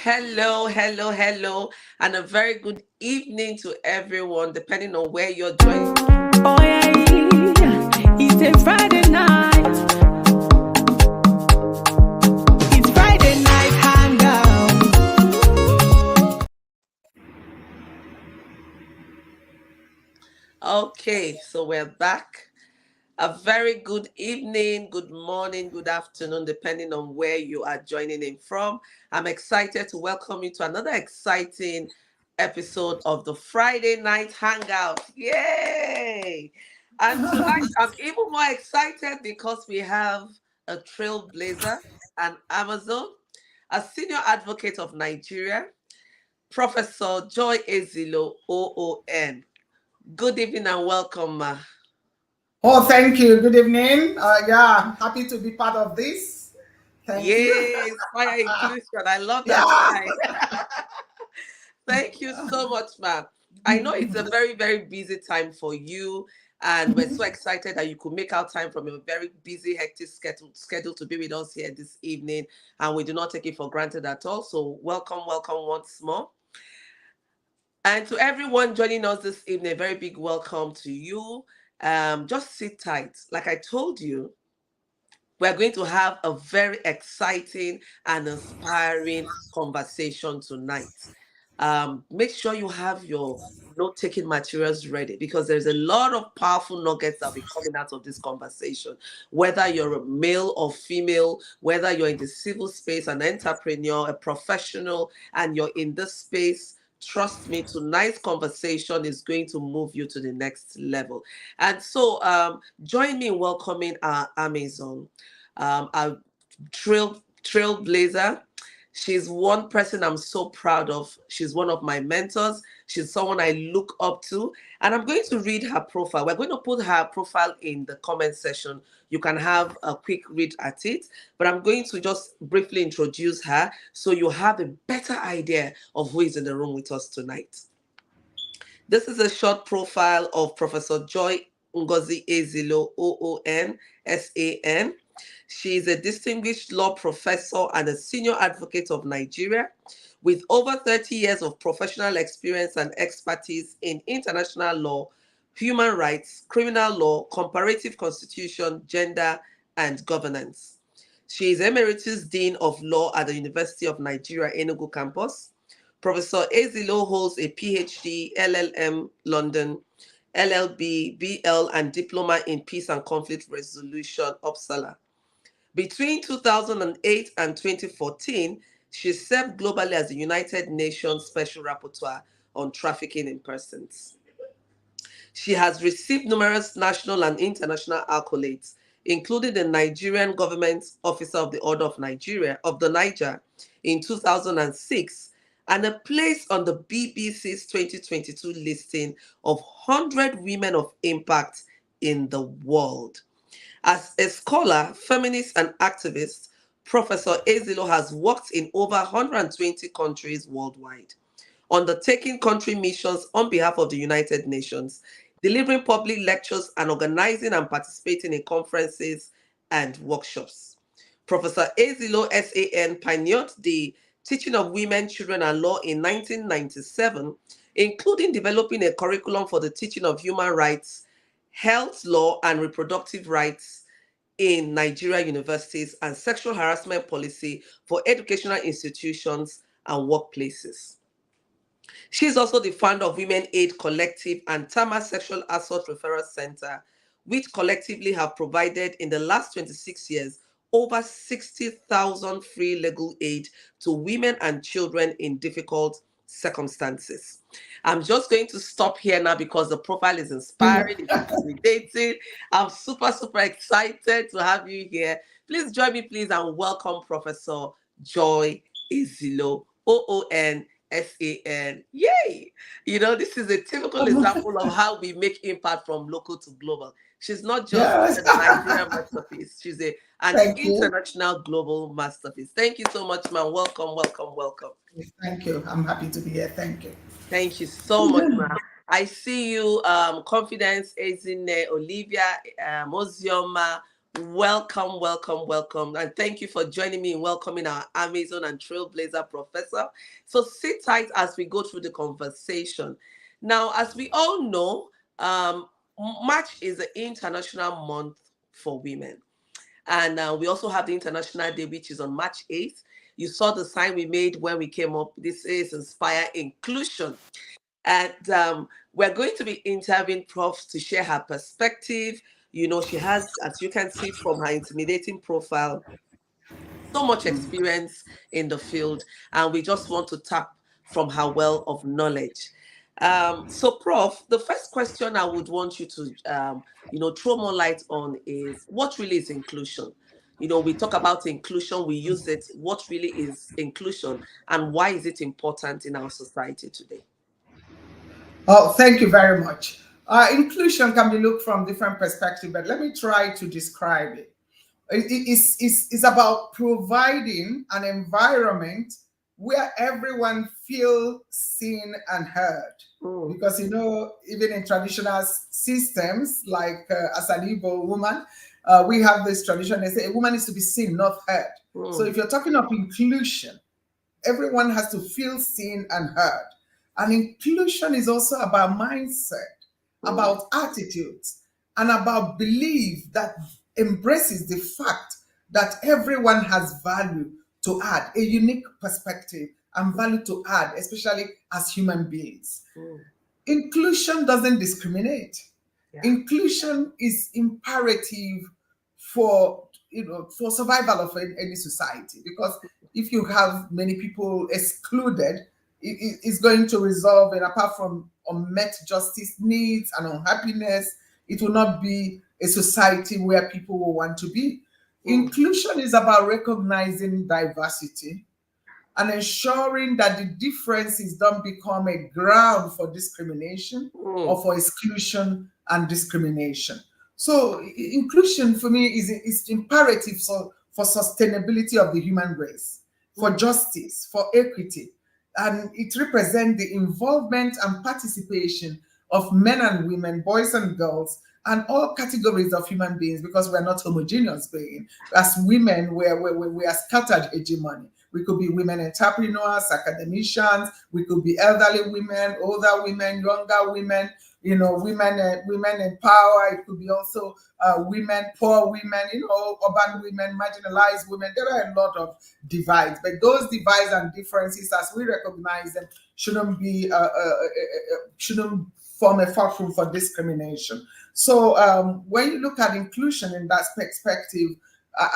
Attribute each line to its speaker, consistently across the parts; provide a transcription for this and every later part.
Speaker 1: Hello, hello, hello, and a very good evening to everyone, depending on where you're joining.
Speaker 2: Oh yeah, it's a Friday night. It's Friday night hangout.
Speaker 1: Okay, so we're back. A very good evening, good morning, good afternoon, depending on where you are joining in from. I'm excited to welcome you to another exciting episode of the Friday Night Hangout. Yay! And tonight I'm even more excited because we have a trailblazer, an Amazon, a senior advocate of Nigeria, Professor Joy Ezilo, OON. Good evening and welcome, ma.
Speaker 3: Oh, thank you. Good evening. Happy to be part of this. Thank you.
Speaker 1: Yes, fire inclusion. I love that
Speaker 3: Yeah.
Speaker 1: line. Thank you so much, ma'am. I know it's a very, very busy time for you, and we're so excited that you could make out time from your very busy, hectic schedule to be with us here this evening, and we do not take it for granted at all. So, welcome, welcome once more. And to everyone joining us this evening, a very big welcome to you. Just sit tight. Like I told you, we're going to have a very exciting and inspiring conversation tonight. Make sure you have your note-taking materials ready because there's a lot of powerful nuggets that will be coming out of this conversation. Whether you're a male or female, whether you're in the civil space, an entrepreneur, a professional, and you're in this space, trust me, tonight's conversation is going to move you to the next level. And so join me in welcoming our Amazon, our trailblazer. She's one person I'm so proud of. She's one of my mentors. She's someone I look up to. And I'm going to read her profile. We're going to put her profile in the comment section. You can have a quick read at it. But I'm going to just briefly introduce her so you have a better idea of who is in the room with us tonight. This is a short profile of Professor Joy Ngozi Ezeilo, OON, SAN. She is a distinguished law professor and a senior advocate of Nigeria with over 30 years of professional experience and expertise in international law, human rights, criminal law, comparative constitution, gender, and governance. She is Emeritus Dean of Law at the University of Nigeria, Enugu campus. Professor Ezeilo holds a PhD, LLM, London, LLB, BL, and Diploma in Peace and Conflict Resolution, Uppsala. Between 2008 and 2014, she served globally as the United Nations Special Rapporteur on Trafficking in Persons. She has received numerous national and international accolades, including the Nigerian Government's Officer of the Order of Nigeria of the Niger in 2006, and a place on the BBC's 2022 listing of 100 women of impact in the world. As a scholar, feminist, and activist, Professor Ezeilo has worked in over 120 countries worldwide, undertaking country missions on behalf of the United Nations, delivering public lectures, and organizing and participating in conferences and workshops. Professor Ezeilo, SAN, pioneered the teaching of women, children, and law in 1997, including developing a curriculum for the teaching of human rights, health law, and reproductive rights in Nigeria universities, and sexual harassment policy for educational institutions and workplaces. She is also the founder of Women Aid Collective and Tama Sexual Assault Referral Center, which collectively have provided in the last 26 years over 60,000 free legal aid to women and children in difficult circumstances. I'm just going to stop here now because the profile is inspiring, it's intimidating. I'm super, super excited to have you here. Please join me, please, and welcome Professor Joy Ezeilo, OON, SAN. Yay! You know, this is a typical example of how we make impact from local to global. She's not just
Speaker 3: Yes.
Speaker 1: a Nigerian masterpiece, she's an
Speaker 3: Thank you.
Speaker 1: international global masterpiece. Thank you so much, man. Welcome, welcome, welcome.
Speaker 3: Thank you. I'm happy to be here. Thank you.
Speaker 1: Thank you so much, ma'am. I see you, Confidence, Ezine, Olivia, Ozioma, Welcome, welcome, welcome. And thank you for joining me in welcoming our Amazon and Trailblazer professor. So sit tight as we go through the conversation. Now, as we all know, March is the International Month for Women. And we also have the International Day, which is on March 8th. You saw the sign we made when we came up. This is Inspire Inclusion. And we're going to be interviewing Prof to share her perspective. You know, she has, as you can see from her intimidating profile, so much experience in the field, and we just want to tap from her well of knowledge. So, Prof, the first question I would want you to, throw more light on is what really is inclusion? You know, we talk about inclusion, we use it. What really is inclusion, and why is it important in our society today?
Speaker 3: Oh, thank you very much. Inclusion can be looked from different perspectives, but let me try to describe it. It's about providing an environment where everyone feels seen and heard. Because, you know, even in traditional systems, like as an Igbo woman, we have this tradition, they say a woman is to be seen, not heard. So if you're talking of inclusion, everyone has to feel seen and heard. And inclusion is also about mindset, about attitudes, and about belief that embraces the fact that everyone has value to add, a unique perspective and value to add, especially as human beings. Inclusion doesn't discriminate. Yeah. Inclusion is imperative for for survival of any society, because if you have many people excluded, it's going to result in, apart from unmet justice needs and unhappiness, it will not be a society where people will want to be. Inclusion is about recognizing diversity and ensuring that the differences don't become a ground for discrimination or for exclusion and discrimination. So inclusion for me is imperative for sustainability of the human race, for justice, for equity. And it represents the involvement and participation of men and women, boys and girls, and all categories of human beings, because we're not homogeneous beings. As women, we are scattered hegemony. We could be women entrepreneurs, academicians. We could be elderly women, older women, younger women. You know, women in power. It could be also women, poor women. You know, urban women, marginalized women. There are a lot of divides, but those divides and differences, as we recognize them, shouldn't form a platform for discrimination. So when you look at inclusion in that perspective,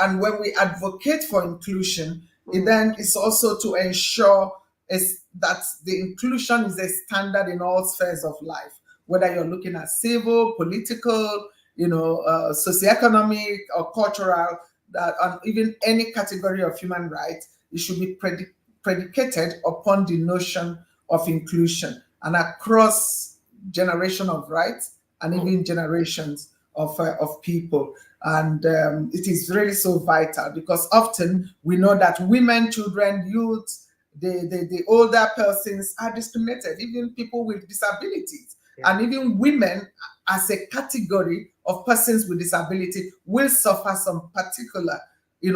Speaker 3: and when we advocate for inclusion, it then is also to ensure that the inclusion is a standard in all spheres of life, whether you're looking at civil, political, socioeconomic or cultural, and even any category of human rights. It should be predicated upon the notion of inclusion and across generation of rights and even generations of people. And it is really so vital, because often we know that women, children, youth, the older persons are discriminated, even people with disabilities. And even women as a category of persons with disability will suffer some particular,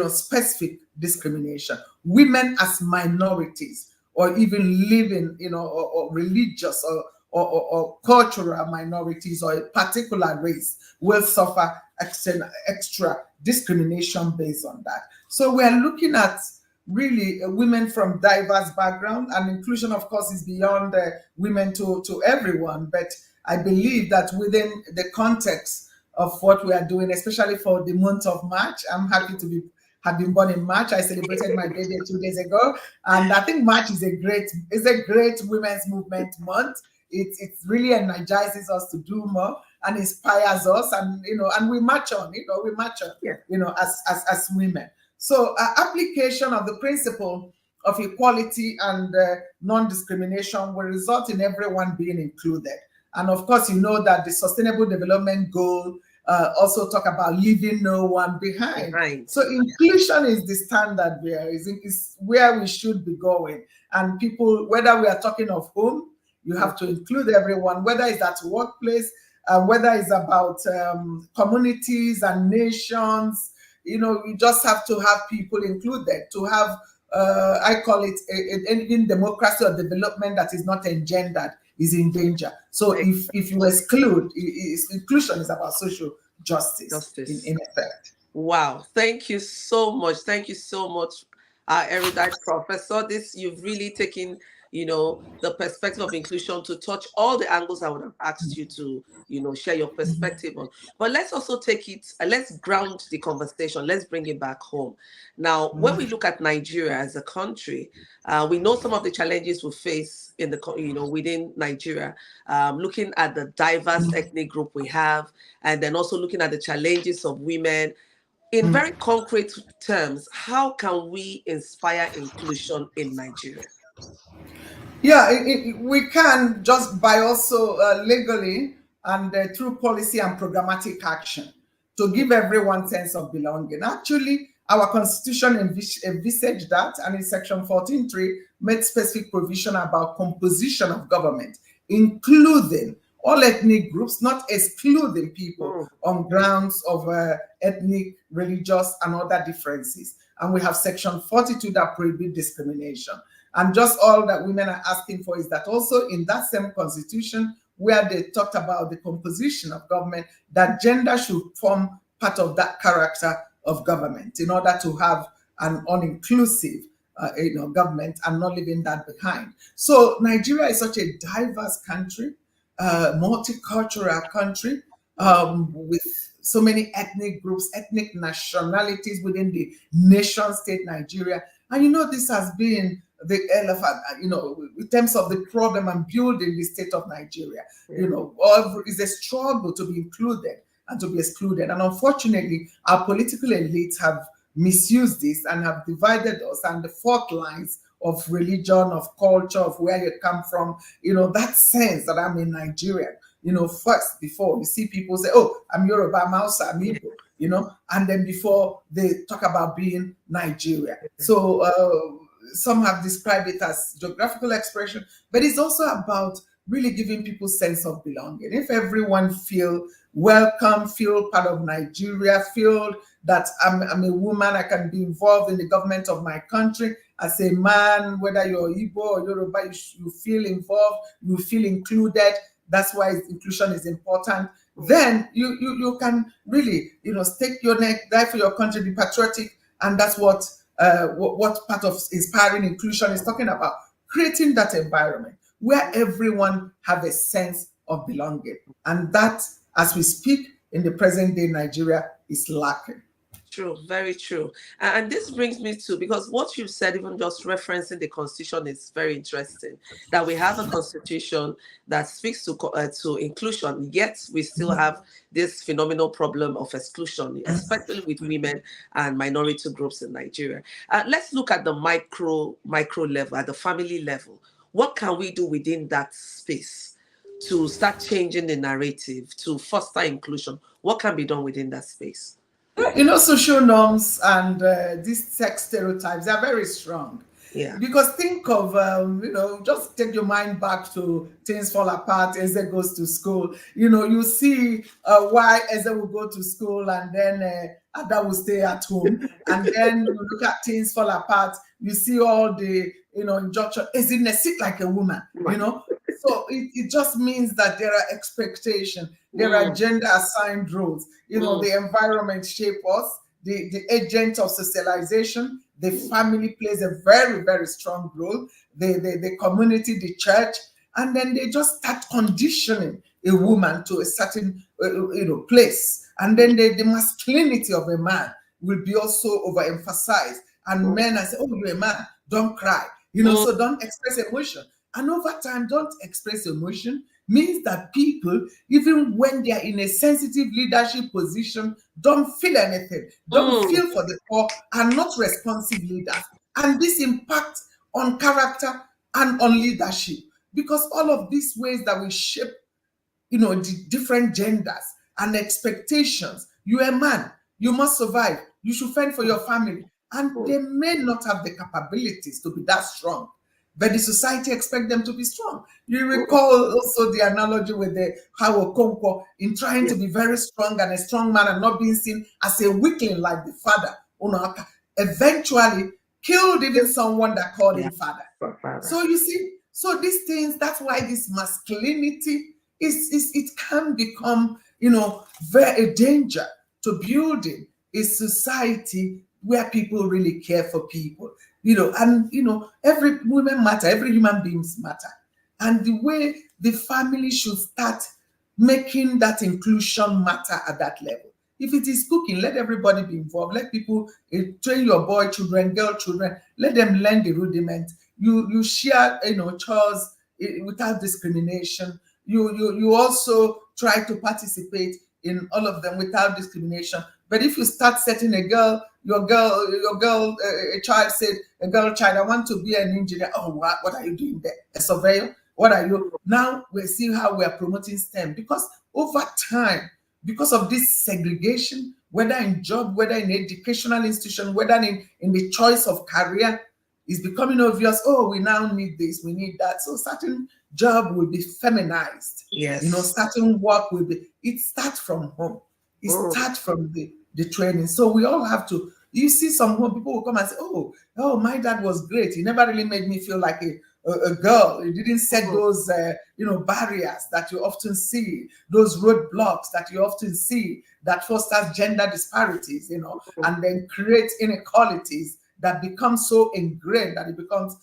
Speaker 3: specific discrimination. Women as minorities, or even living, or religious or cultural minorities, or a particular race, will suffer extra discrimination based on that. So we are looking at really women from diverse background, and inclusion, of course, is beyond women to everyone. But I believe that within the context of what we are doing, especially for the month of March, I'm happy to have been born in March. I celebrated my birthday 2 days ago, and I think March is a great women's movement month. It really energizes us to do more and inspires us, and and we march on, as women. So application of the principle of equality and non-discrimination will result in everyone being included. And of course, you know that the Sustainable Development Goal also talk about leaving no one behind. Right. So inclusion is the standard there, is where we should be going. And people, whether we are talking of home, you have to include everyone, whether it's at workplace, whether it's about communities and nations. You just have to have people included to have, I call it, in democracy or development that is not engendered is in danger. So if you exclude, inclusion is about social justice, in effect.
Speaker 1: Wow, thank you so much. Thank you so much, erudite professor. This you've really taken, the perspective of inclusion to touch all the angles I would have asked you to, share your perspective on. But let's also take it, let's ground the conversation. Let's bring it back home. Now, when we look at Nigeria as a country, we know some of the challenges we face in within Nigeria. Looking at the diverse ethnic group we have, and then also looking at the challenges of women. In very concrete terms, how can we inspire inclusion in Nigeria?
Speaker 3: Yeah, we can just by also legally and through policy and programmatic action to give everyone sense of belonging. Actually, our constitution envisaged that, and in section 14.3 made specific provision about composition of government, including all ethnic groups, not excluding people on grounds of ethnic, religious, and other differences. And we have section 42 that prohibits discrimination. And just all that women are asking for is that also in that same constitution, where they talked about the composition of government, that gender should form part of that character of government in order to have an all-inclusive government and not leaving that behind. So Nigeria is such a diverse country, multicultural country, with so many ethnic groups, ethnic nationalities within the nation state Nigeria. And this has been the elephant, in terms of the problem and building the state of Nigeria. It's a struggle to be included and to be excluded. And unfortunately, our political elites have misused this and have divided us, and the fault lines of religion, of culture, of where you come from, that sense that I'm in Nigeria. First, before you see people say, oh, I'm Yoruba, I'm Hausa, I'm Igbo, and then before they talk about being Nigeria. So some have described it as geographical expression, but it's also about really giving people sense of belonging. If everyone feel welcome, feel part of Nigeria, feel that I'm a woman, I can be involved in the government of my country. As a man, whether you're Igbo or Yoruba, you feel involved, you feel included. That's why inclusion is important. Then you can really, stake your neck, die for your country, be patriotic, and that's what part of inspiring inclusion is talking about. Creating that environment where everyone have a sense of belonging, and that, as we speak in the present day Nigeria, is lacking.
Speaker 1: True, very true. And this brings me to, because what you've said, even just referencing the constitution, is very interesting. That we have a constitution that speaks to inclusion, yet we still have this phenomenal problem of exclusion, especially with women and minority groups in Nigeria. Let's look at the micro level, at the family level. What can we do within that space to start changing the narrative, to foster inclusion? What can be done within that space?
Speaker 3: Social norms and these sex stereotypes are very strong.
Speaker 1: Yeah.
Speaker 3: Because think of, just take your mind back to Things Fall Apart, Eze goes to school. You see why Eze will go to school and then Ada will stay at home. And then you look at Things Fall Apart, you see all the, injunction, is in a sit like a woman,
Speaker 1: Right.
Speaker 3: So it just means that there are expectations, there are gender assigned roles, the environment shape us, the agent of socialization, the family plays a very, very strong role, the community, the church, and then they just start conditioning a woman to a certain place. And then the masculinity of a man will be also overemphasized. And men are saying, oh, you're a man, don't cry. So don't express emotion. And over time, don't express emotion means that people, even when they are in a sensitive leadership position, don't feel anything, don't feel for the poor, are not responsive leaders. And this impacts on character and on leadership, because all of these ways that we shape, the different genders and expectations. You're a man, you must survive, you should fend for your family. And they may not have the capabilities to be that strong. but the society expect them to be strong. You recall also the analogy with the how Okonkwo in trying to be very strong and a strong man and not being seen as a weakling like the father, Unoaka, eventually killed even someone that called him father. So you see, so these things, that's why this masculinity is it can become, very a danger to building a society where people really care for people, and every woman matter, every human beings matter. And the way the family should start making that inclusion matter at that level. If it is cooking, let everybody be involved. Let people train your boy children, girl children. Let them learn the rudiment. You share, chores without discrimination. You also try to participate in all of them without discrimination. But if you start setting a child said, a girl child, I want to be an engineer. Oh, what are you doing there? A surveyor? What are you? Now we see how we are promoting STEM, because over time, because of this segregation, whether in job, whether in educational institution, whether in the choice of career, it's becoming obvious, oh, we now need this, we need that. So certain job will be feminized.
Speaker 1: Yes.
Speaker 3: Certain work will be, it starts from home. It starts from the training. So we all have to, you see some home, people will come and say, oh, my dad was great. He never really made me feel like a girl. He didn't set those, barriers that you often see, those roadblocks that you often see that fosters gender disparities, and then create inequalities that become so ingrained that it becomes,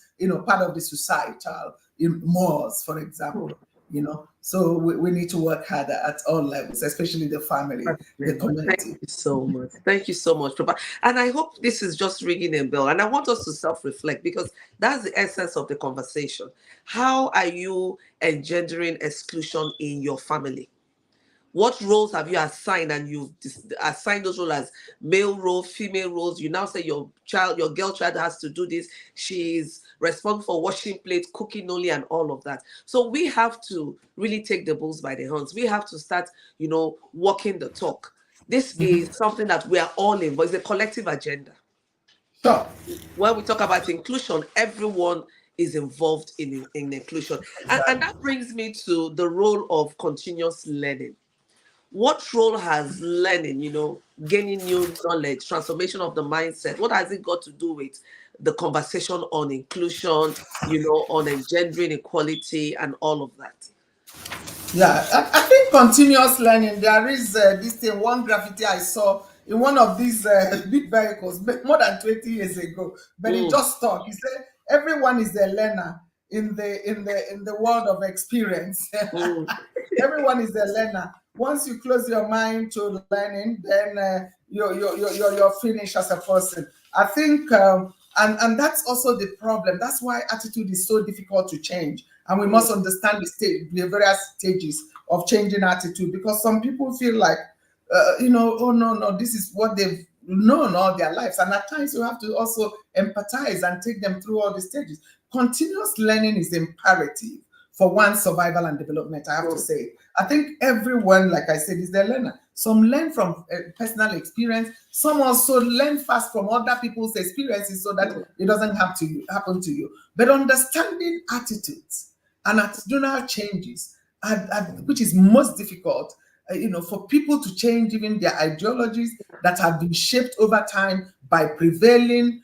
Speaker 3: part of the societal mores, for example, So we need to work harder at all levels, especially the family, the community.
Speaker 1: Thank you so much. Thank you so much, Prof. And I hope this is just ringing a bell. And I want us to self-reflect, because that's the essence of the conversation. How are you engendering exclusion in your family? What roles have you assigned, and you've assigned those roles as male role, female roles? You now say your girl child has to do this. She's responsible for washing plates, cooking only, and all of that. So we have to really take the bulls by the horns. We have to start, walking the talk. This is something that we are all in, but it's a collective agenda.
Speaker 3: Sure.
Speaker 1: When we talk about inclusion, everyone is involved in inclusion. And that brings me to the role of continuous learning. What role has learning, gaining new knowledge, transformation of the mindset, what has it got to do with the conversation on inclusion, on engendering equality and all of that?
Speaker 3: Yeah, I think continuous learning, there is this thing, one graffiti I saw in one of these big vehicles more than 20 years ago, but it just stuck. He said, everyone is a learner in the world of experience. Everyone is a learner. Once you close your mind to learning, then you're finished as a person. I think, and that's also the problem. That's why attitude is so difficult to change. And we must understand the various stages of changing attitude, because some people feel like, oh, no, this is what they've known all their lives. And at times you have to also empathize and take them through all the stages. Continuous learning is imperative for one's survival and development, I have to say. I think everyone, like I said, is the learner. Some learn from personal experience. Some also learn fast from other people's experiences so that it doesn't have to happen to you. But understanding attitudes and attitudinal changes, which is most difficult, for people to change even their ideologies that have been shaped over time by prevailing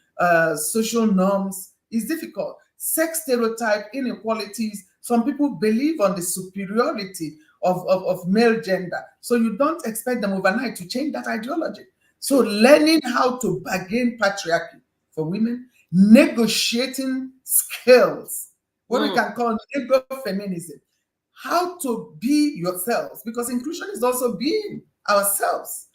Speaker 3: social norms, is difficult. Sex stereotype, inequalities, some people believe on the superiority of male gender. So you don't expect them overnight to change that ideology. So learning how to bargain patriarchy for women, negotiating skills, what we can call nego-feminism, how to be yourselves, because inclusion is also being ourselves,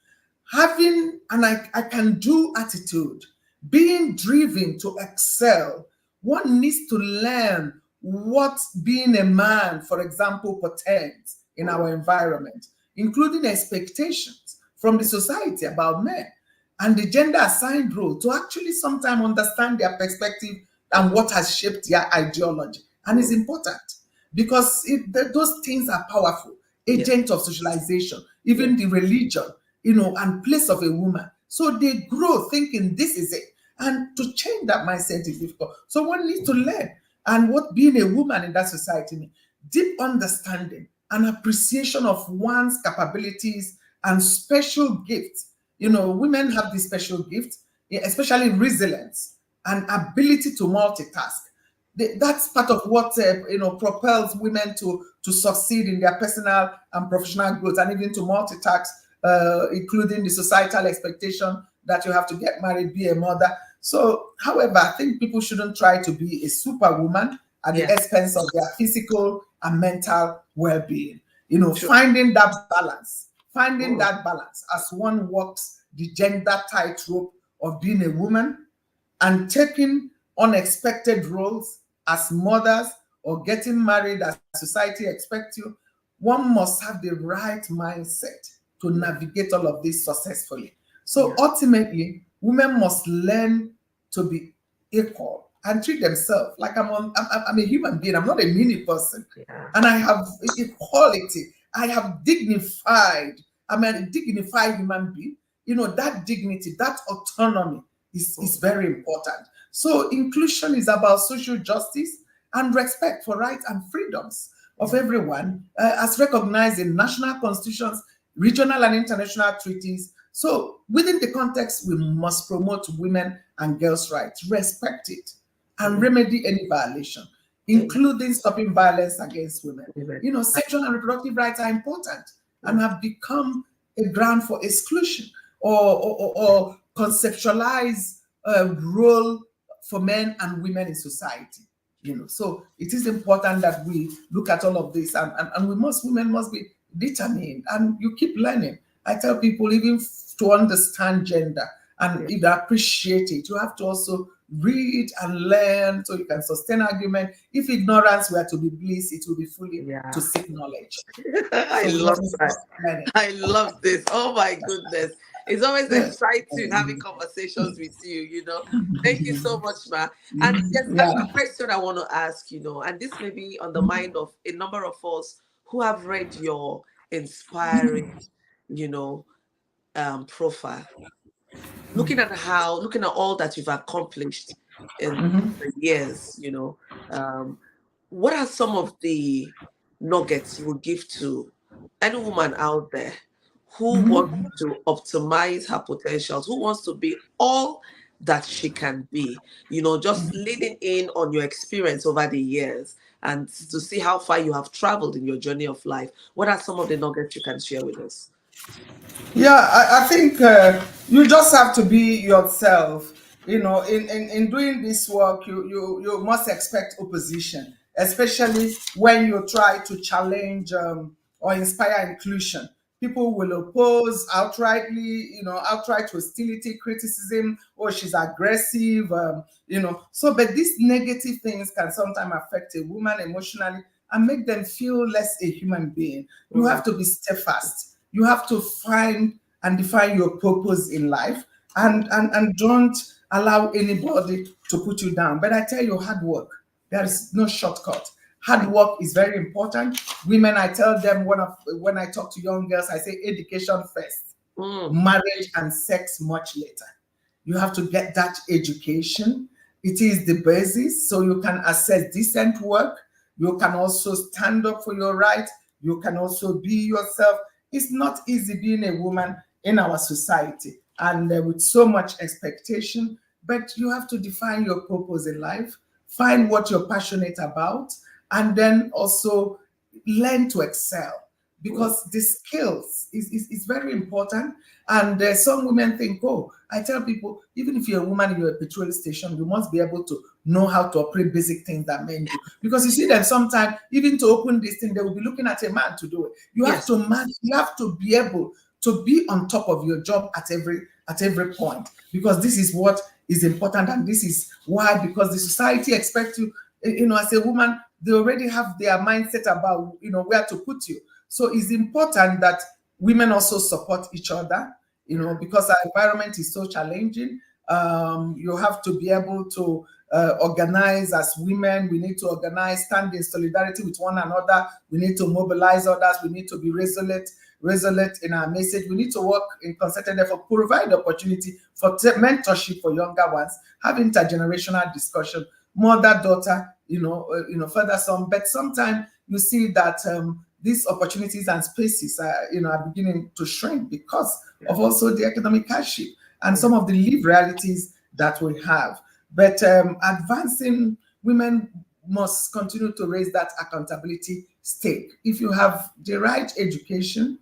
Speaker 3: having an I can do attitude, being driven to excel. One needs to learn what being a man, for example, portends in our environment, including expectations from the society about men and the gender assigned role, to actually sometimes understand their perspective and what has shaped their ideology. And it's important because those things are powerful agents of socialization, even the religion, and place of a woman. So they grow thinking this is it. And to change that mindset is difficult. So one needs to learn. and what being a woman in that society means. Deep understanding and appreciation of one's capabilities and special gifts. Women have this special gift, especially resilience and ability to multitask. That's part of what propels women to succeed in their personal and professional growth, and even to multitask, including the societal expectation that you have to get married, be a mother. So, however, I think people shouldn't try to be a superwoman at the expense of their physical and mental well-being. Finding that balance as one walks the gender tightrope of being a woman and taking unexpected roles as mothers or getting married as society expects you. One must have the right mindset to navigate all of this successfully. So ultimately, women must learn to be equal and treat themselves like I'm a human being. I'm not a mini person. And I have equality. I have dignified. I'm a dignified human being. That dignity, that autonomy is very important. So inclusion is about social justice and respect for rights and freedoms of everyone, as recognized in national constitutions, regional and international treaties. So within the context, we must promote women and girls' rights, respect it, and remedy any violation, including stopping violence against women. Sexual and reproductive rights are important and have become a ground for exclusion or conceptualize a role for men and women in society. So it is important that we look at all of this, and women must be determined, and you keep learning. I tell people, even to understand gender and if they appreciate it, you have to also read and learn so you can sustain argument. If ignorance were to be bliss, it will be fully to seek knowledge.
Speaker 1: I love that. I love this. Oh my goodness. It's always exciting having conversations with you, Thank you so much, Ma. And yes, a question I want to ask, and this may be on the mind of a number of us who have read your inspiring, profile. Looking at all that you've accomplished in the years, what are some of the nuggets you would give to any woman out there who wants to optimize her potentials, who wants to be all that she can be, just leaning in on your experience over the years and to see how far you have traveled in your journey of life? What are some of the nuggets you can share with us?
Speaker 3: Yeah, I think you just have to be yourself. In doing this work, you must expect opposition, especially when you try to challenge or inspire inclusion. People will oppose outrightly, outright hostility, criticism, or she's aggressive, So, but these negative things can sometimes affect a woman emotionally and make them feel less a human being. You have to be steadfast. You have to find and define your purpose in life, and don't allow anybody to put you down. But I tell you, hard work, there is no shortcut. Hard work is very important. Women, I tell them when I talk to young girls, I say education first, marriage and sex much later. You have to get that education. It is the basis so you can access decent work. You can also stand up for your rights. You can also be yourself. It's not easy being a woman in our society and with so much expectation, but you have to define your purpose in life, find what you're passionate about, and then also learn to excel, because the skills is very important. And some women think, I tell people, even if you're a woman in your petrol station, you must be able to know how to operate basic things that men do. Because you see them sometimes, even to open this thing, they will be looking at a man to do it. You have to you have to be able to be on top of your job at every point, because this is what is important, and this is why, because the society expects you, as a woman, they already have their mindset about, where to put you. So it's important that women also support each other, because our environment is so challenging. You have to be able to organize as women. We need to organize, stand in solidarity with one another. We need to mobilize others. We need to be resolute in our message. We need to work in concerted effort, provide opportunity for mentorship for younger ones, have intergenerational discussion mother, daughter, father, son. But sometimes you see that these opportunities and spaces are beginning to shrink because of also the economic hardship and some of the lived realities that we have. But advancing women must continue to raise that accountability stake. If you have the right education,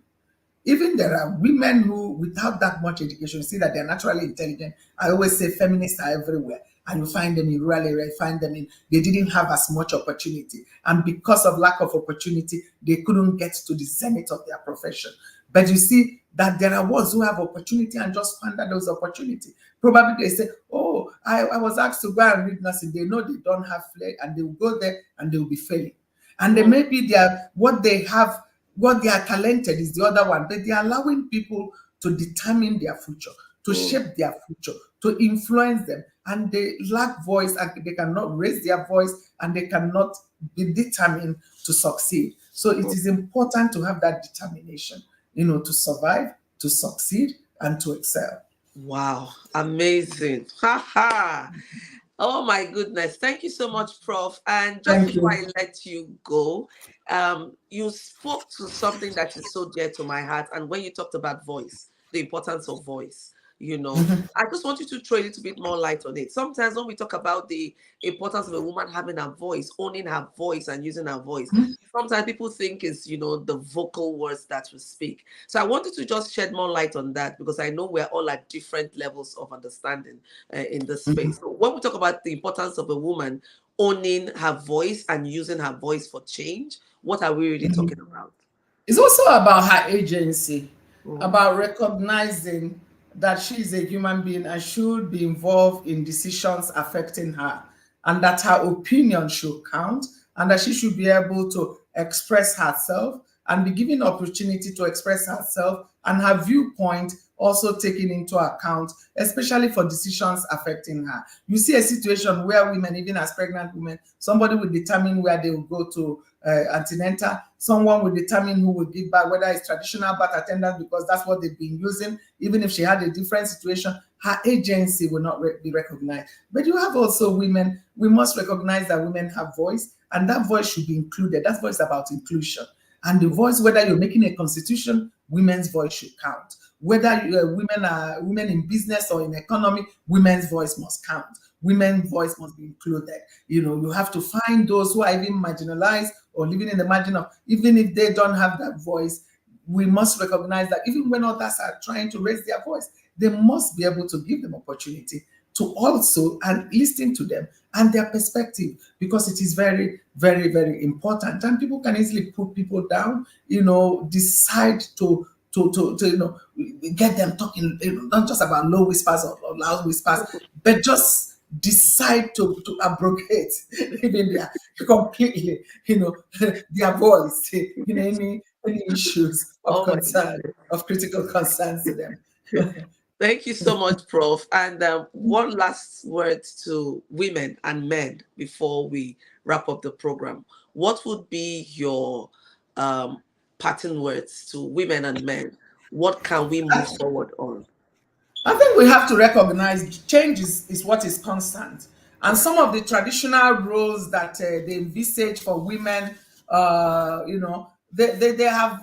Speaker 3: even there are women who, without that much education, see that they're naturally intelligent. I always say feminists are everywhere. And you find them in rural areas, you find them they didn't have as much opportunity. And because of lack of opportunity, they couldn't get to the zenith of their profession. But you see that there are ones who have opportunity and just squander those opportunities. Probably they say, oh, I was asked to go and read nursing. They know they don't have flair and they will go there and they will be failing. And they maybe what they are talented is the other one, but they are allowing people to determine their future, to shape their future, to influence them. And they lack voice and they cannot raise their voice and they cannot be determined to succeed. So it is important to have that determination, to survive, to succeed, and to excel.
Speaker 1: Wow, amazing. Ha ha. Oh my goodness. Thank you so much, Prof. And just
Speaker 3: Thank
Speaker 1: before
Speaker 3: you.
Speaker 1: I let you go, you spoke to something that is so dear to my heart. And when you talked about voice, the importance of voice, I just want you to throw a little bit more light on it. Sometimes when we talk about the importance of a woman having a voice, owning her voice and using her voice, sometimes people think it's, the vocal words that we speak. So I wanted to just shed more light on that because I know we're all at different levels of understanding in this space. So when we talk about the importance of a woman owning her voice and using her voice for change, what are we really talking about?
Speaker 3: It's also about her agency,
Speaker 1: Mhm.
Speaker 3: about recognizing that she is a human being and should be involved in decisions affecting her, and that her opinion should count, and that she should be able to express herself and be given opportunity to express herself and her viewpoint also taken into account, especially for decisions affecting her. You see a situation where women, even as pregnant women, somebody will determine where they will go to antenatal, someone will determine who will give birth, whether it's traditional birth attendant, because that's what they've been using. Even if she had a different situation, her agency will not be recognized. But you have also women, we must recognize that women have voice, and that voice should be included. That voice is about inclusion. And the voice, whether you're making a constitution, women's voice should count. Whether women are women in business or in economy, women's voice must count. Women's voice must be included. You have to find those who are even marginalized or living in the margin of, even if they don't have that voice, we must recognize that even when others are trying to raise their voice, they must be able to give them opportunity to also and listen to them and their perspective, because it is very, very, very important. And people can easily put people down, decide to get them talking, not just about low whispers or loud whispers, but just decide to abrogate even their completely, their voice, any issues of
Speaker 1: Oh my
Speaker 3: concern,
Speaker 1: goodness.
Speaker 3: of critical concerns to them.
Speaker 1: Thank you so much, Prof. And one last word to women and men before we wrap up the program. What would be your um, parting words to women and men? What can we move forward on?
Speaker 3: I think we have to recognize change is what is constant. And some of the traditional roles that they envisage for women, they have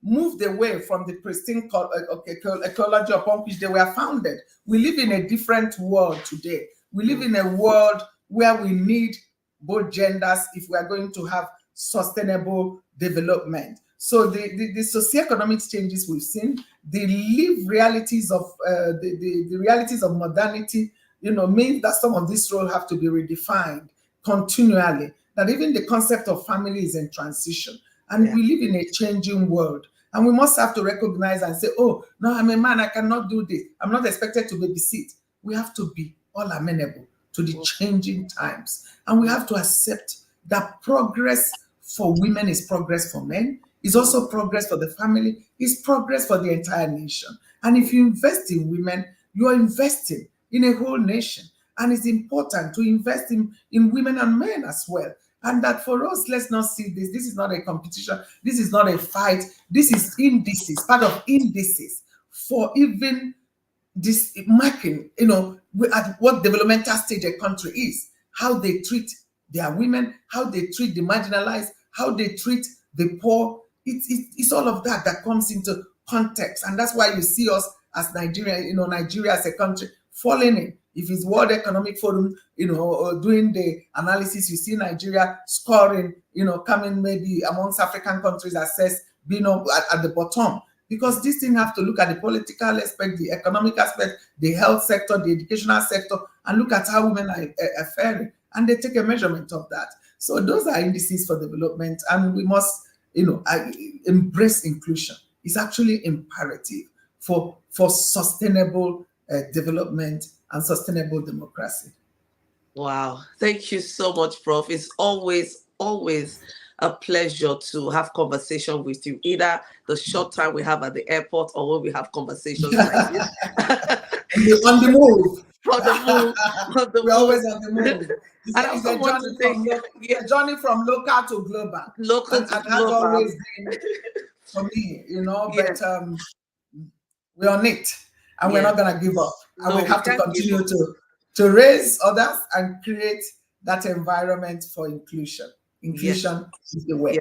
Speaker 3: moved away from the pristine ecology upon which they were founded. We live in a different world today. We live in a world where we need both genders if we are going to have sustainable development. So the socioeconomic changes we've seen, the lived realities of the realities of modernity, means that some of these roles have to be redefined continually. That even the concept of family is in transition, and we live in a changing world. And we must have to recognize and say, oh, no, I'm a man, I cannot do this. I'm not expected to babysit. We have to be all amenable to the changing times. And we have to accept that progress for women is progress for men, is also progress for the family, is progress for the entire nation. And if you invest in women, you are investing in a whole nation. And it's important to invest in women and men as well. And that for us, let's not see this. This is not a competition. This is not a fight. This is indices, part of indices for even this marking, at what developmental stage a country is. how they treat their women, how they treat the marginalized, how they treat the poor. It's all of that that comes into context. And that's why you see us as Nigeria, Nigeria as a country falling in. If it's World Economic Forum, doing the analysis, you see Nigeria scoring, coming maybe amongst African countries assessed being at the bottom. Because this thing have to look at the political aspect, the economic aspect, the health sector, the educational sector, and look at how women are faring. And they take a measurement of that. So those are indices for development, and we must, embrace inclusion. It's actually imperative for sustainable development and sustainable democracy.
Speaker 1: Wow. Thank you so much, Prof. It's always a pleasure to have conversation with you, either the short time we have at the airport or when we have conversations like this.
Speaker 3: On the move.
Speaker 1: On the move. On the
Speaker 3: We're always on the move.
Speaker 1: I also want to say,
Speaker 3: a journey from local to global.
Speaker 1: Local to
Speaker 3: and
Speaker 1: global.
Speaker 3: has always been for me, but we're on it, and we're not going to give up. And we have to continue to raise others and create that environment for inclusion. Inclusion is the way.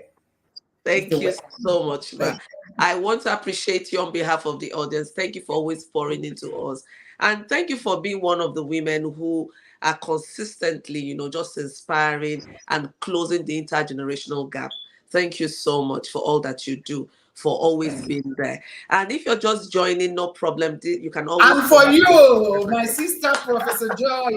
Speaker 1: Thank you so much, ma. I want to appreciate you on behalf of the audience. Thank you for always pouring into us. And thank you for being one of the women who are consistently, just inspiring and closing the intergenerational gap. Thank you so much for all that you do, for always being there. And if you're just joining, no problem. You can always.
Speaker 3: And for you, my sister, Professor Joy,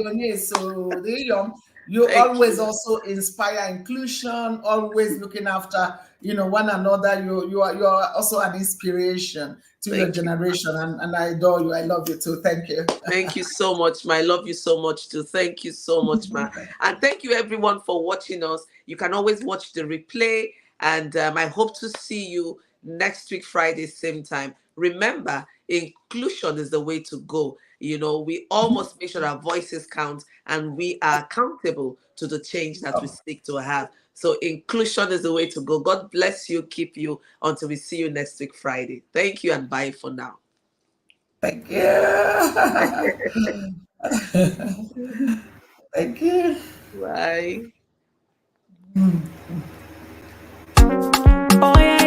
Speaker 3: you always also inspire inclusion, always looking after one another. You are also an inspiration to your generation, and I adore you. I love you too. Thank you.
Speaker 1: Thank you so much, ma. I love you so much too. Thank you so much, ma. And thank you everyone for watching us. You can always watch the replay, and I hope to see you next week, Friday, same time. Remember, inclusion is the way to go. We all must make sure our voices count and we are accountable to the change that we seek to have. So inclusion is the way to go. God bless you, keep you until we see you next week, Friday. Thank you and bye for now.
Speaker 3: Thank you. Thank you.
Speaker 1: Bye.